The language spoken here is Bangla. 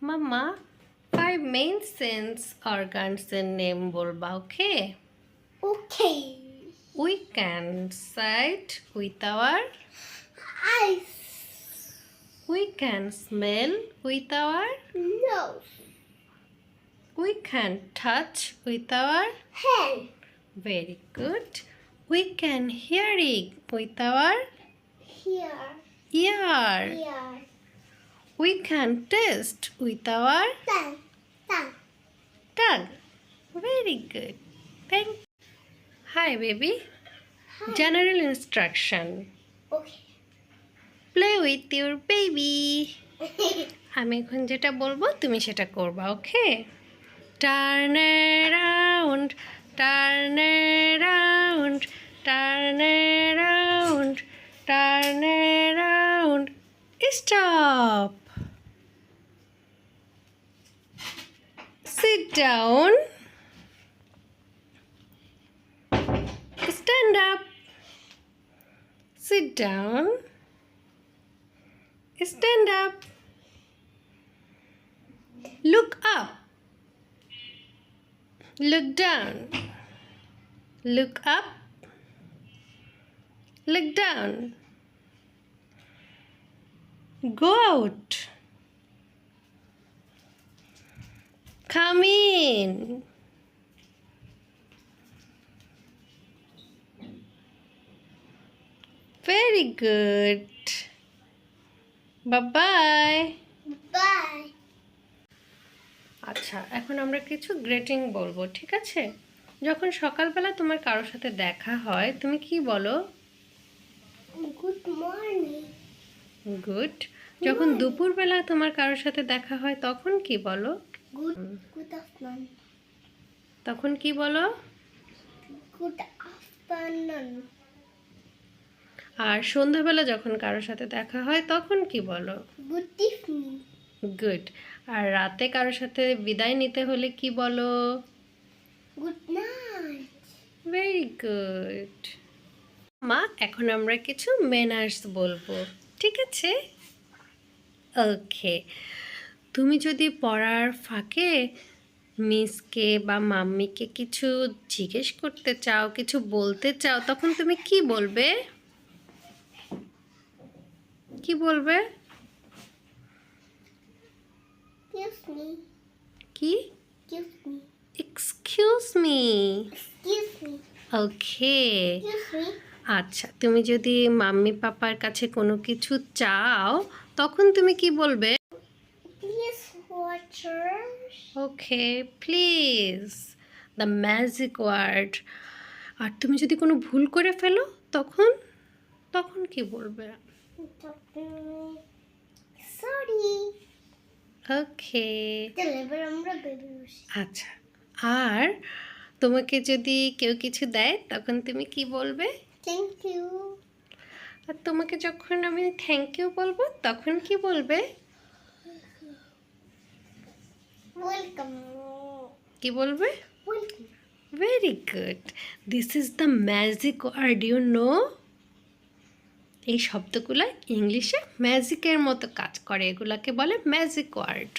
মাম্মা 5 main sense organs এর নেম বলবা, ওকে? Okay. We can sight with our Eyes. we can smell with our Nose. we can touch with our Hand. very good. We can hear it with our Here. ear. Here. We can taste with our Tongue. Tongue. tongue. Very good. Thank you. Hi, baby. Hi. General instruction. Okay. Play with your baby. আমি এখন যেটা বলবো তুমি সেটা করবা, ওকে? Turn around, turn around, turn around, turn around. Stop. Sit down. Stand up. Sit down. Stand up. Look up. Look down. Look up. Look down. Go out. Come in. Very good. Bye-bye. Bye. আচ্ছা, এখন আমরা কিছু গ্রিটিং বলবো, ঠিক আছে? যখন সকালবেলা তোমার কারোর সাথে দেখা হয় তুমি কি বলো? Good morning. গুড। যখন দুপুরবেলা তোমার কারোর সাথে দেখা হয় তখন কি বলো? Good afternoon. তখন কি বলো? Good afternoon. আর সন্ধ্যাবেলা যখন কারোর সাথে দেখা হয় তখন কি বলো? Good evening. গুড। আর রাতে কারোর সাথে বিদায় নিতে হলে কি বলো? Good night. Very good. মা, এখন আমরা কিছু ম্যানার্স বলবো, ঠিক আছে? ওকে। তুমি যদি পড়ার ফাঁকে মিসকে বা মাম্মিকে কিছু জিজ্ঞেস করতে চাও, কিছু বলতে চাও, তখন তুমি কি বলবে? কি বলবে? Excuse me. কি? Excuse me. Excuse me. Excuse me. ওকে। Excuse me. আচ্ছা, তুমি যদি মাম্মি পাপার কাছে কোনো কিছু চাও তখন তুমি কি বলবে? Please water. Okay, please, the magic word. আর তুমি যদি কোনো ভুল করে ফেলো তখন তখন কি বলবে? Sorry. ওকে। Deliver আমরা baby বসি। আচ্ছা, আর তোমাকে যদি কেউ কিছু দেয় তখন তুমি কি বলবে? Thank you. আর তোমাকে যখন আমি থ্যাংক ইউ বলবো তখন কি বলবে? Welcome. কি বলবে? Welcome. Very good. This is the magic word, you know. এই শব্দগুলো ইংলিশে ম্যাজিকের মতো কাজ করে, এগুলাকে বলে ম্যাজিক ওয়ার্ড।